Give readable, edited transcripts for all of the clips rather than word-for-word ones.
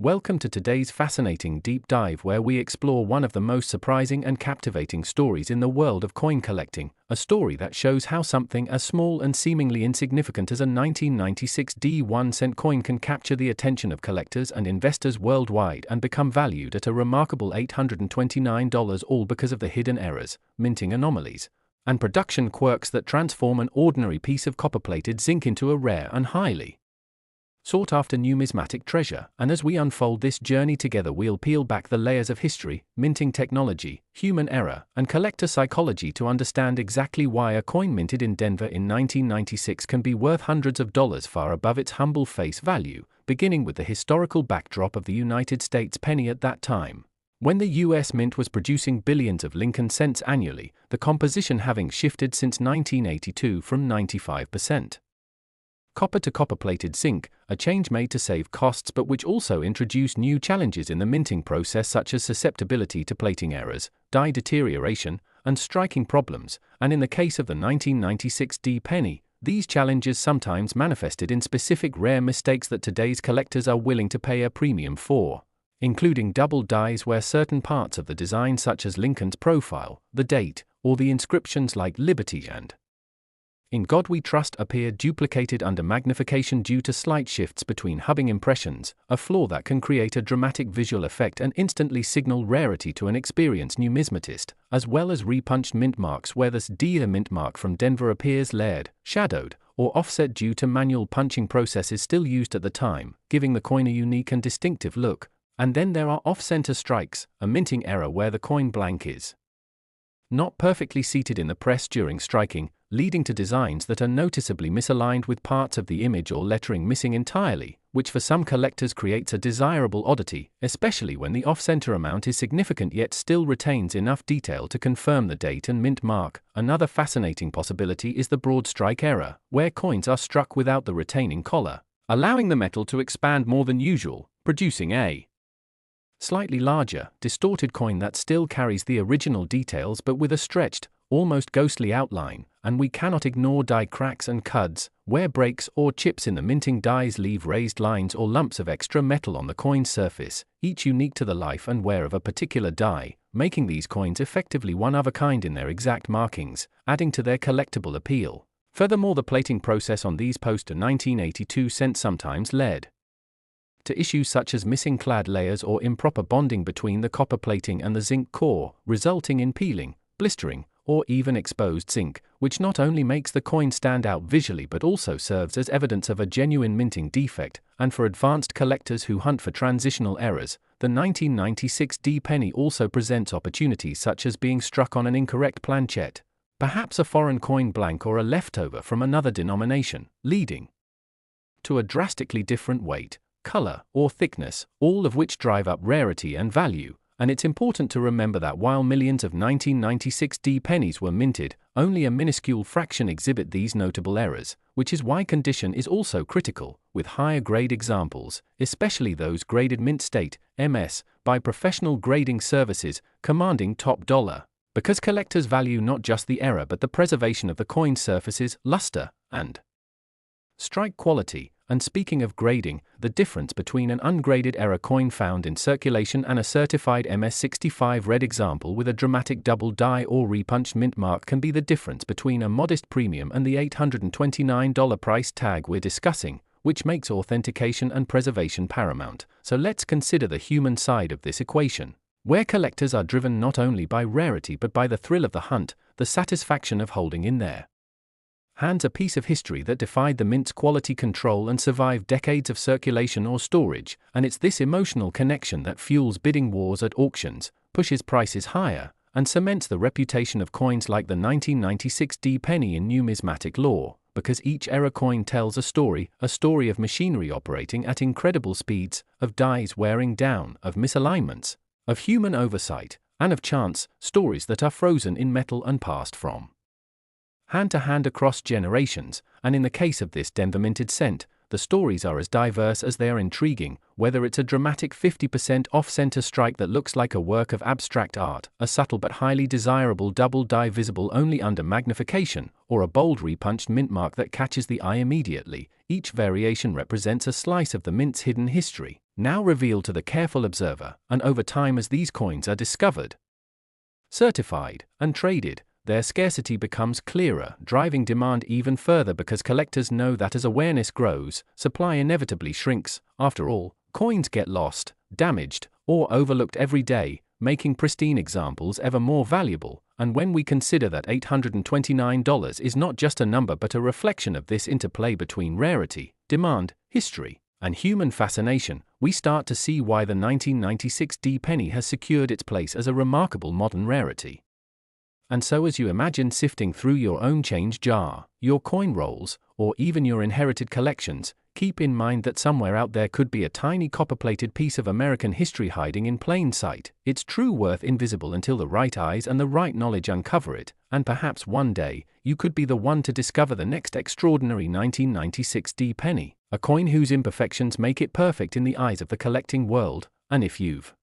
Welcome to today's fascinating deep dive where we explore one of the most surprising and captivating stories in the world of coin collecting, a story that shows how something as small and seemingly insignificant as a 1996 1-cent coin can capture the attention of collectors and investors worldwide and become valued at a remarkable $829, all because of the hidden errors, minting anomalies, and production quirks that transform an ordinary piece of copper-plated zinc into a rare and highly sought-after numismatic treasure. And as we unfold this journey together, we'll peel back the layers of history, minting technology, human error, and collector psychology to understand exactly why a coin minted in Denver in 1996 can be worth hundreds of dollars far above its humble face value, beginning with the historical backdrop of the United States penny at that time. When the U.S. Mint was producing billions of Lincoln cents annually, the composition having shifted since 1982 from 95% copper to copper-plated zinc, a change made to save costs but which also introduced new challenges in the minting process such as susceptibility to plating errors, die deterioration, and striking problems, and in the case of the 1996 penny, these challenges sometimes manifested in specific rare mistakes that today's collectors are willing to pay a premium for, including double dies where certain parts of the design such as Lincoln's profile, the date, or the inscriptions like Liberty and In God We Trust appear duplicated under magnification due to slight shifts between hubbing impressions, a flaw that can create a dramatic visual effect and instantly signal rarity to an experienced numismatist, as well as repunched mint marks where the mint mark from Denver appears layered, shadowed, or offset due to manual punching processes still used at the time, giving the coin a unique and distinctive look. And then there are off-center strikes, a minting error where the coin blank is not perfectly seated in the press during striking, leading to designs that are noticeably misaligned with parts of the image or lettering missing entirely, which for some collectors creates a desirable oddity, especially when the off-center amount is significant yet still retains enough detail to confirm the date and mint mark. Another fascinating possibility is the broad strike error, where coins are struck without the retaining collar, allowing the metal to expand more than usual, producing a slightly larger, distorted coin that still carries the original details but with a stretched, almost ghostly outline. And we cannot ignore die cracks and cuds, where breaks or chips in the minting dies leave raised lines or lumps of extra metal on the coin's surface, each unique to the life and wear of a particular die, making these coins effectively one of a kind in their exact markings, adding to their collectible appeal. Furthermore, the plating process on these post-1982 cents sometimes led to issues such as missing clad layers or improper bonding between the copper plating and the zinc core, resulting in peeling, blistering, or even exposed zinc, which not only makes the coin stand out visually but also serves as evidence of a genuine minting defect. And for advanced collectors who hunt for transitional errors, the 1996 penny also presents opportunities such as being struck on an incorrect planchet, perhaps a foreign coin blank or a leftover from another denomination, leading to a drastically different weight, color, or thickness, all of which drive up rarity and value. And it's important to remember that while millions of 1996 pennies were minted, only a minuscule fraction exhibit these notable errors, which is why condition is also critical, with higher grade examples, especially those graded mint state, MS, by professional grading services, commanding top dollar, because collectors value not just the error but the preservation of the coin's surface's luster and strike quality. And speaking of grading, the difference between an ungraded error coin found in circulation and a certified MS65 red example with a dramatic double die or repunched mint mark can be the difference between a modest premium and the $829 price tag we're discussing, which makes authentication and preservation paramount. So let's consider the human side of this equation, where collectors are driven not only by rarity but by the thrill of the hunt, the satisfaction of holding in their hands a piece of history that defied the mint's quality control and survived decades of circulation or storage. And it's this emotional connection that fuels bidding wars at auctions, pushes prices higher, and cements the reputation of coins like the 1996 penny in numismatic lore, because each error coin tells a story of machinery operating at incredible speeds, of dies wearing down, of misalignments, of human oversight, and of chance, stories that are frozen in metal and passed from hand to hand across generations. And in the case of this Denver minted cent, the stories are as diverse as they are intriguing, whether it's a dramatic 50% off-center strike that looks like a work of abstract art, a subtle but highly desirable double die visible only under magnification, or a bold repunched mint mark that catches the eye immediately. Each variation represents a slice of the mint's hidden history, now revealed to the careful observer, and over time as these coins are discovered, certified, and traded, their scarcity becomes clearer, driving demand even further because collectors know that as awareness grows, supply inevitably shrinks. After all, coins get lost, damaged, or overlooked every day, making pristine examples ever more valuable. And when we consider that $829 is not just a number but a reflection of this interplay between rarity, demand, history, and human fascination, we start to see why the 1996 D penny has secured its place as a remarkable modern rarity. And so as you imagine sifting through your own change jar, your coin rolls, or even your inherited collections, keep in mind that somewhere out there could be a tiny copper-plated piece of American history hiding in plain sight, its true worth invisible until the right eyes and the right knowledge uncover it, and perhaps one day, you could be the one to discover the next extraordinary 1996 D penny, a coin whose imperfections make it perfect in the eyes of the collecting world. And if you've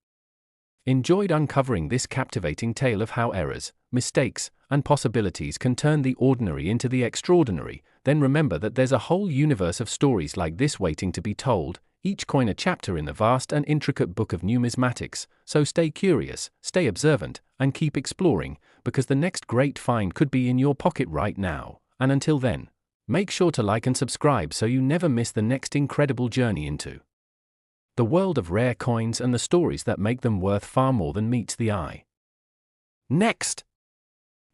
enjoyed uncovering this captivating tale of how errors, mistakes, and possibilities can turn the ordinary into the extraordinary, then remember that there's a whole universe of stories like this waiting to be told, each coin a chapter in the vast and intricate book of numismatics. So stay curious, stay observant, and keep exploring, because the next great find could be in your pocket right now. And until then, make sure to like and subscribe so you never miss the next incredible journey into the world of rare coins and the stories that make them worth far more than meets the eye. Next!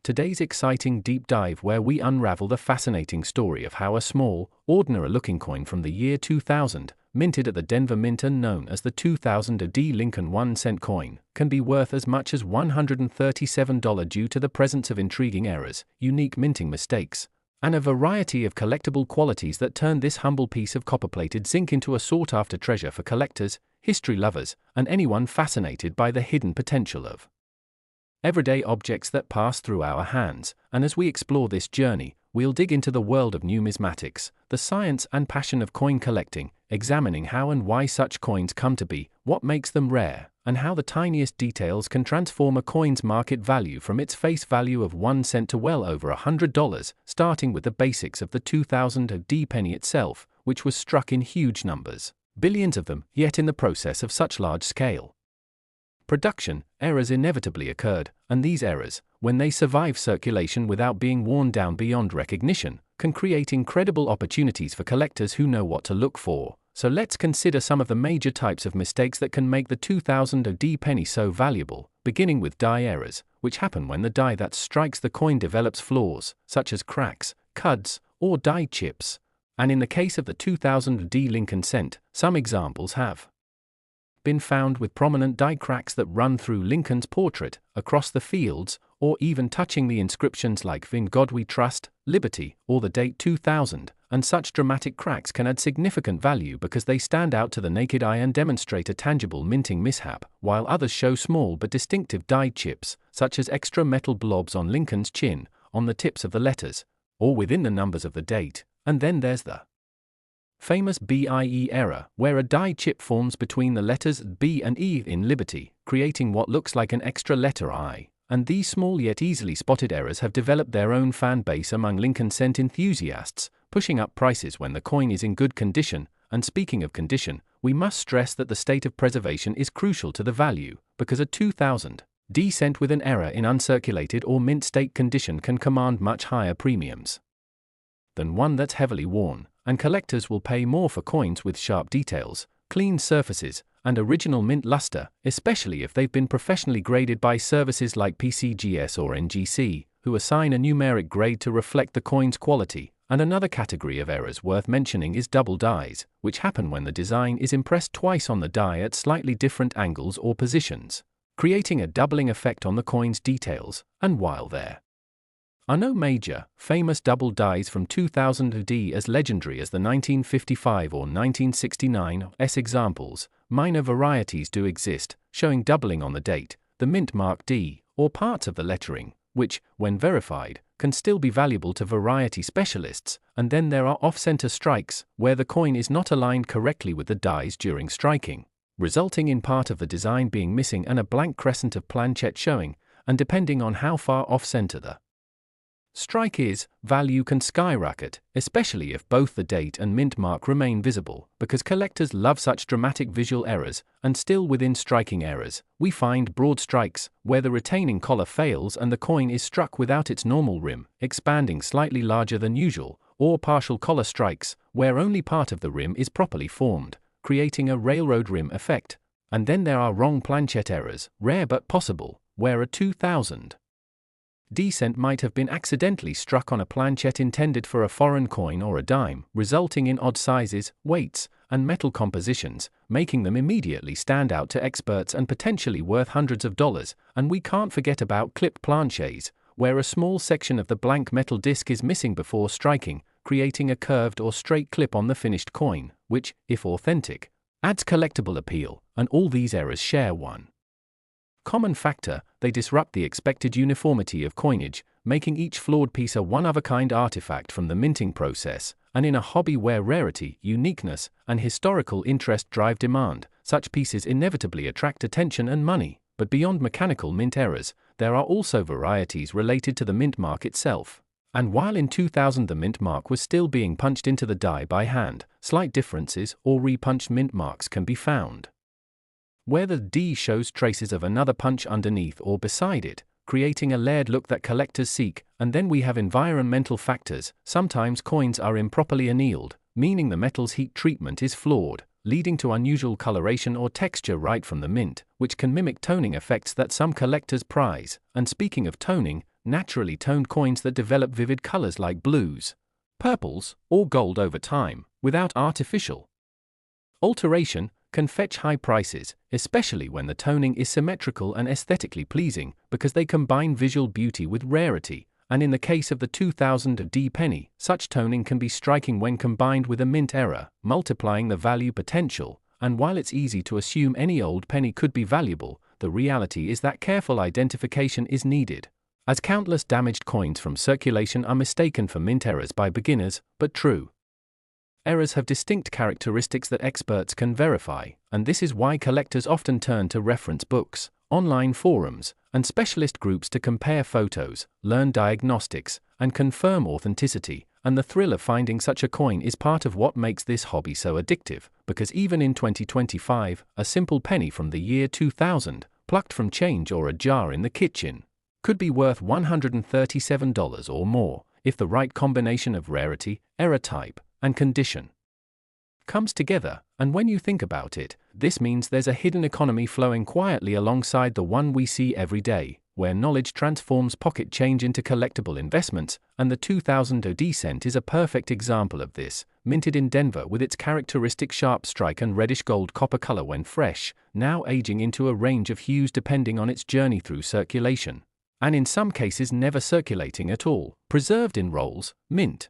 Today's exciting deep dive where we unravel the fascinating story of how a small, ordinary-looking coin from the year 2000, minted at the Denver Mint and known as the 2000 AD Lincoln 1-cent coin, can be worth as much as $137 due to the presence of intriguing errors, unique minting mistakes, and a variety of collectible qualities that turn this humble piece of copper-plated zinc into a sought-after treasure for collectors, history lovers, and anyone fascinated by the hidden potential of everyday objects that pass through our hands. And as we explore this journey, we'll dig into the world of numismatics, the science and passion of coin collecting, examining how and why such coins come to be, what makes them rare, and how the tiniest details can transform a coin's market value from its face value of 1 cent to well over $100, starting with the basics of the 2000 AD penny itself, which was struck in huge numbers, billions of them, yet in the process of such large-scale production, errors inevitably occurred, and these errors, when they survive circulation without being worn down beyond recognition, can create incredible opportunities for collectors who know what to look for. So let's consider some of the major types of mistakes that can make the 2000 AD penny so valuable, beginning with die errors, which happen when the die that strikes the coin develops flaws, such as cracks, cuts, or die chips. And in the case of the 2000 AD Lincoln cent, some examples have been found with prominent die cracks that run through Lincoln's portrait, across the fields, or even touching the inscriptions like "In God We Trust," "Liberty," or the date 2000, and such dramatic cracks can add significant value because they stand out to the naked eye and demonstrate a tangible minting mishap, while others show small but distinctive die chips, such as extra metal blobs on Lincoln's chin, on the tips of the letters, or within the numbers of the date. And then there's the famous BIE error, where a die chip forms between the letters B and E in Liberty, creating what looks like an extra letter I. And these small yet easily spotted errors have developed their own fan base among Lincoln cent enthusiasts, pushing up prices when the coin is in good condition. And speaking of condition, we must stress that the state of preservation is crucial to the value, because a 2000 D cent with an error in uncirculated or mint state condition can command much higher premiums than one that's heavily worn, and collectors will pay more for coins with sharp details, clean surfaces, and original mint luster, especially if they've been professionally graded by services like PCGS or NGC, who assign a numeric grade to reflect the coin's quality. And another category of errors worth mentioning is double dies, which happen when the design is impressed twice on the die at slightly different angles or positions, creating a doubling effect on the coin's details. And while there are no major, famous double dies from 2000 AD as legendary as the 1955 or 1969 S examples, minor varieties do exist, showing doubling on the date, the mint mark D, or parts of the lettering, which, when verified, can still be valuable to variety specialists. And then there are off-center strikes, where the coin is not aligned correctly with the dies during striking, resulting in part of the design being missing and a blank crescent of planchet showing, and depending on how far off-center the Strike is, value can skyrocket, especially if both the date and mint mark remain visible, because collectors love such dramatic visual errors, and still within striking errors, we find broad strikes, where the retaining collar fails and the coin is struck without its normal rim, expanding slightly larger than usual, or partial collar strikes, where only part of the rim is properly formed, creating a railroad rim effect. And then there are wrong planchette errors, rare but possible, where a 2000 cent might have been accidentally struck on a planchette intended for a foreign coin or a dime, resulting in odd sizes, weights, and metal compositions, making them immediately stand out to experts and potentially worth hundreds of dollars. And we can't forget about clipped planchets, where a small section of the blank metal disc is missing before striking, creating a curved or straight clip on the finished coin, which, if authentic, adds collectible appeal. And all these errors share one common factor: they disrupt the expected uniformity of coinage, making each flawed piece a one-of-a-kind artifact from the minting process. And in a hobby where rarity, uniqueness, and historical interest drive demand, such pieces inevitably attract attention and money. But beyond mechanical mint errors, there are also varieties related to the mint mark itself. And while in 2000 the mint mark was still being punched into the die by hand, slight differences or repunched mint marks can be found, where the D shows traces of another punch underneath or beside it, creating a layered look that collectors seek. And then we have environmental factors. Sometimes coins are improperly annealed, meaning the metal's heat treatment is flawed, leading to unusual coloration or texture right from the mint, which can mimic toning effects that some collectors prize. And speaking of toning, naturally toned coins that develop vivid colors like blues, purples, or gold over time, without artificial alteration, can fetch high prices, especially when the toning is symmetrical and aesthetically pleasing, because they combine visual beauty with rarity. And in the case of the 2000 D penny, such toning can be striking when combined with a mint error, multiplying the value potential. And while it's easy to assume any old penny could be valuable, the reality is that careful identification is needed, as countless damaged coins from circulation are mistaken for mint errors by beginners. But true errors have distinct characteristics that experts can verify, and this is why collectors often turn to reference books, online forums, and specialist groups to compare photos, learn diagnostics, and confirm authenticity. And the thrill of finding such a coin is part of what makes this hobby so addictive, because even in 2025, a simple penny from the year 2000, plucked from change or a jar in the kitchen, could be worth $137 or more, if the right combination of rarity, error type, and condition comes together. And when you think about it, this means there's a hidden economy flowing quietly alongside the one we see every day, where knowledge transforms pocket change into collectible investments. And the 2000 OD cent is a perfect example of this, minted in Denver with its characteristic sharp strike and reddish gold copper color when fresh, now aging into a range of hues depending on its journey through circulation, and in some cases never circulating at all, preserved in rolls, mint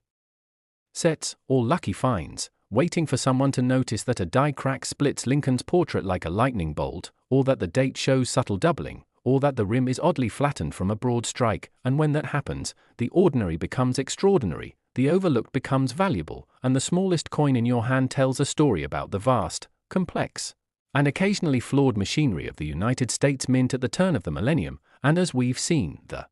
sets, or lucky finds, waiting for someone to notice that a die crack splits Lincoln's portrait like a lightning bolt, or that the date shows subtle doubling, or that the rim is oddly flattened from a broad strike. And when that happens, the ordinary becomes extraordinary, the overlooked becomes valuable, and the smallest coin in your hand tells a story about the vast, complex, and occasionally flawed machinery of the United States Mint at the turn of the millennium. And as we've seen, the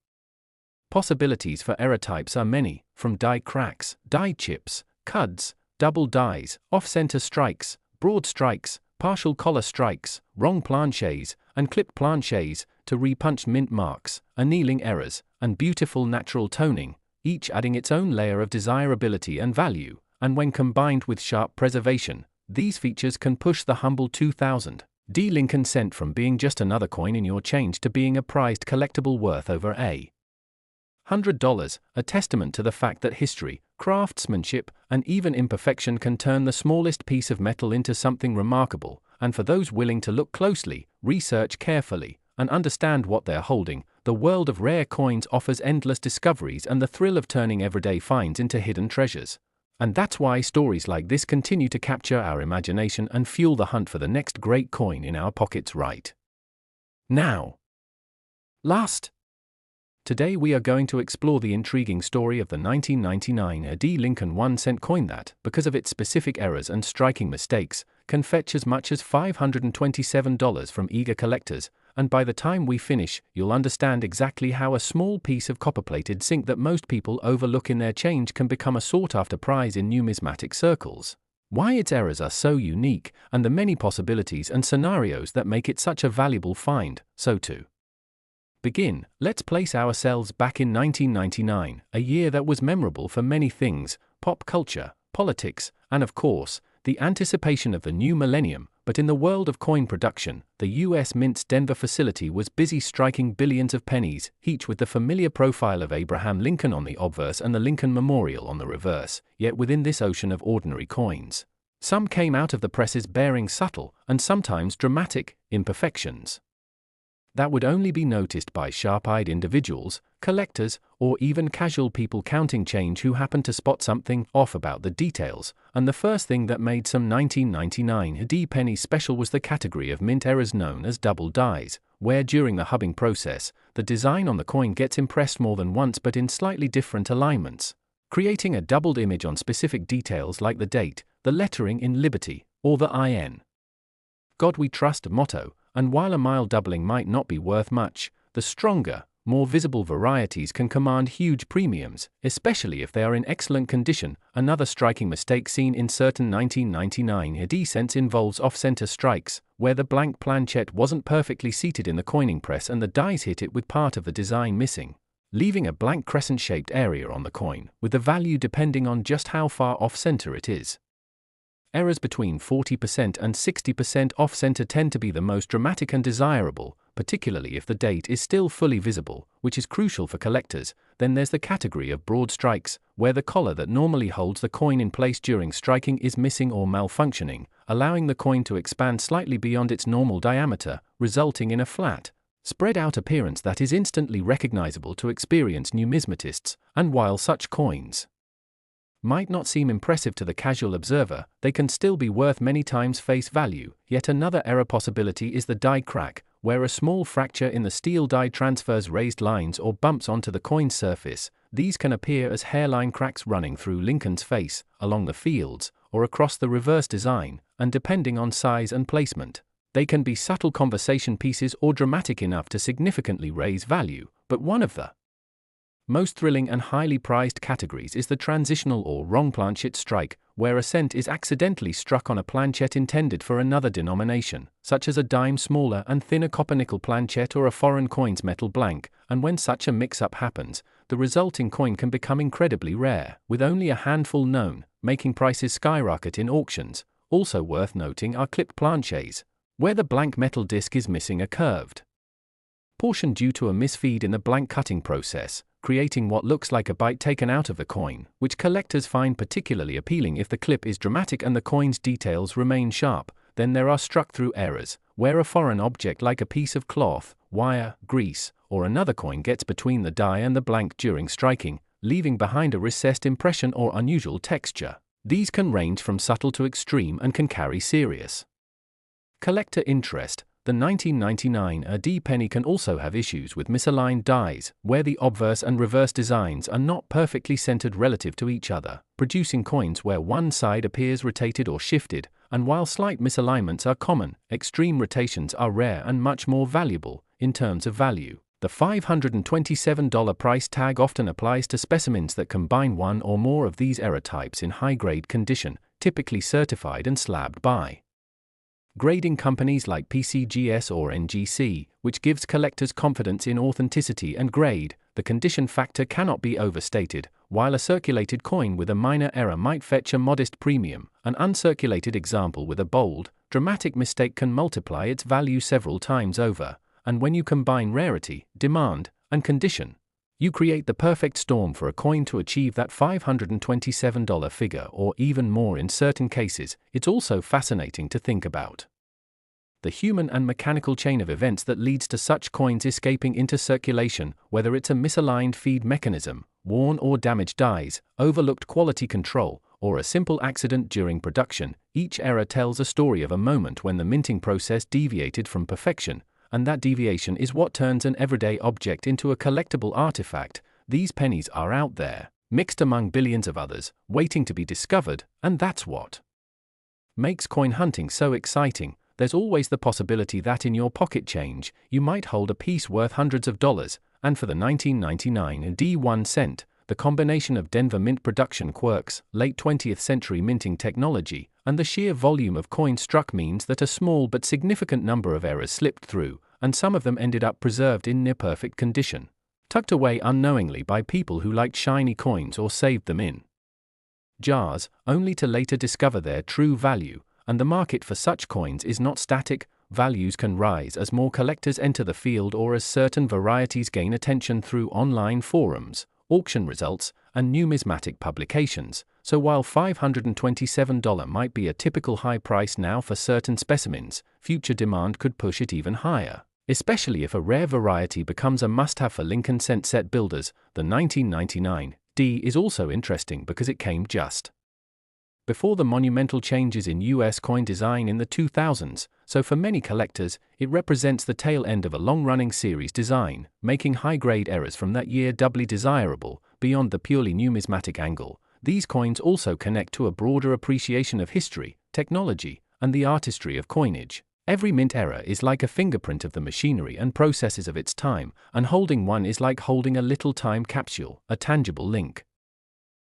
possibilities for error types are many, from die cracks, die chips, cuds, double dies, off-center strikes, broad strikes, partial collar strikes, wrong planchets, and clipped planchets, to repunched mint marks, annealing errors, and beautiful natural toning, each adding its own layer of desirability and value. And when combined with sharp preservation, these features can push the humble 2000 D Lincoln cent from being just another coin in your change to being a prized collectible worth over $100, a testament to the fact that history, craftsmanship, and even imperfection can turn the smallest piece of metal into something remarkable. And for those willing to look closely, research carefully, and understand what they're holding, the world of rare coins offers endless discoveries and the thrill of turning everyday finds into hidden treasures. And that's why stories like this continue to capture our imagination and fuel the hunt for the next great coin in our pockets right now. Today we are going to explore the intriguing story of the 1999 AD Lincoln 1-cent coin that, because of its specific errors and striking mistakes, can fetch as much as $527 from eager collectors. and by the time we finish, you'll understand exactly how a small piece of copper-plated zinc that most people overlook in their change can become a sought-after prize in numismatic circles, why its errors are so unique, and the many possibilities and scenarios that make it such a valuable find. So to begin, let's place ourselves back in 1999, a year that was memorable for many things: pop culture, politics, and of course, the anticipation of the new millennium. But in the world of coin production, the U.S. Mint's Denver facility was busy striking billions of pennies, each with the familiar profile of Abraham Lincoln on the obverse and the Lincoln Memorial on the reverse. Yet within this ocean of ordinary coins, some came out of the presses bearing subtle, and sometimes dramatic, imperfections that would only be noticed by sharp-eyed individuals, collectors, or even casual people counting change who happened to spot something off about the details. And the first thing that made some 1999 pennies special was the category of mint errors known as double dies, where during the hubbing process, the design on the coin gets impressed more than once but in slightly different alignments, creating a doubled image on specific details like the date, the lettering in Liberty, or the IN God We Trust motto. And while a mild doubling might not be worth much, the stronger, more visible varieties can command huge premiums, especially if they are in excellent condition. Another striking mistake seen in certain 1999 cents involves off-center strikes, where the blank planchette wasn't perfectly seated in the coining press and the dies hit it with part of the design missing, leaving a blank crescent-shaped area on the coin, with the value depending on just how far off-center it is. Errors between 40% and 60% off-center tend to be the most dramatic and desirable, particularly if the date is still fully visible, which is crucial for collectors. Then there's the category of broad strikes, where the collar that normally holds the coin in place during striking is missing or malfunctioning, allowing the coin to expand slightly beyond its normal diameter, resulting in a flat, spread-out appearance that is instantly recognizable to experienced numismatists. And while such coins might not seem impressive to the casual observer, they can still be worth many times face value. Yet another error possibility is the die crack, where a small fracture in the steel die transfers raised lines or bumps onto the coin's surface. These can appear as hairline cracks running through Lincoln's face, along the fields, or across the reverse design, and depending on size and placement, they can be subtle conversation pieces or dramatic enough to significantly raise value. But one of the most thrilling and highly prized categories is the transitional or wrong planchette strike, where a cent is accidentally struck on a planchette intended for another denomination, such as a dime smaller and thinner copper-nickel planchette or a foreign coin's metal blank. And when such a mix-up happens, the resulting coin can become incredibly rare, with only a handful known, making prices skyrocket in auctions. Also worth noting are clipped planchettes, where the blank metal disc is missing a curved portion due to a misfeed in the blank cutting process, creating what looks like a bite taken out of the coin, which collectors find particularly appealing if the clip is dramatic and the coin's details remain sharp. Then there are struck-through errors, where a foreign object like a piece of cloth, wire, grease, or another coin gets between the die and the blank during striking, leaving behind a recessed impression or unusual texture. These can range from subtle to extreme and can carry serious collector interest. The 1999 penny can also have issues with misaligned dies, where the obverse and reverse designs are not perfectly centered relative to each other, producing coins where one side appears rotated or shifted. And while slight misalignments are common, extreme rotations are rare and much more valuable. In terms of value, the $527 price tag often applies to specimens that combine one or more of these error types in high-grade condition, typically certified and slabbed by grading companies like PCGS or NGC, which gives collectors confidence in authenticity and grade. The condition factor cannot be overstated. While a circulated coin with a minor error might fetch a modest premium, an uncirculated example with a bold, dramatic mistake can multiply its value several times over. And when you combine rarity, demand, and condition, you create the perfect storm for a coin to achieve that $527 figure or even more in certain cases. It's also fascinating to think about the human and mechanical chain of events that leads to such coins escaping into circulation, whether it's a misaligned feed mechanism, worn or damaged dies, overlooked quality control, or a simple accident during production. Each error tells a story of a moment when the minting process deviated from perfection, and that deviation is what turns an everyday object into a collectible artifact. These pennies are out there, mixed among billions of others, waiting to be discovered, and that's what makes coin hunting so exciting. there's always the possibility that in your pocket change, you might hold a piece worth hundreds of dollars, and for the 1999 D1 cent, the combination of Denver mint production quirks, late 20th century minting technology, and the sheer volume of coins struck means that a small but significant number of errors slipped through, and some of them ended up preserved in near-perfect condition, tucked away unknowingly by people who liked shiny coins or saved them in jars, only to later discover their true value. And the market for such coins is not static. Values can rise as more collectors enter the field or as certain varieties gain attention through online forums, auction results, and numismatic publications. So while $527 might be a typical high price now for certain specimens, future demand could push it even higher, especially if a rare variety becomes a must-have for Lincoln cent set builders. The 1999 D is also interesting because it came just before the monumental changes in US coin design in the 2000s, so for many collectors, it represents the tail end of a long-running series design, making high-grade errors from that year doubly desirable. Beyond the purely numismatic angle, these coins also connect to a broader appreciation of history, technology, and the artistry of coinage. Every mint error is like a fingerprint of the machinery and processes of its time, and holding one is like holding a little time capsule, a tangible link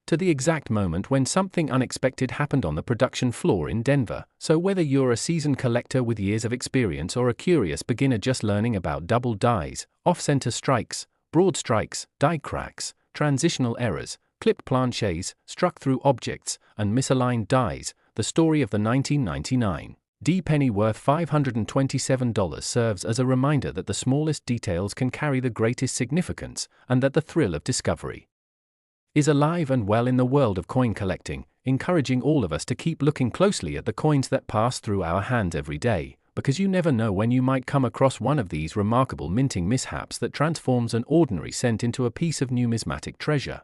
to the exact moment when something unexpected happened on the production floor in Denver. So whether you're a seasoned collector with years of experience or a curious beginner just learning about double dies, off-center strikes, broad strikes, die cracks, transitional errors, clipped planchets, struck-through objects, and misaligned dies, the story of the 1999 D penny worth $527 serves as a reminder that the smallest details can carry the greatest significance, and that the thrill of discovery is alive and well in the world of coin collecting, encouraging all of us to keep looking closely at the coins that pass through our hands every day, because you never know when you might come across one of these remarkable minting mishaps that transforms an ordinary cent into a piece of numismatic treasure.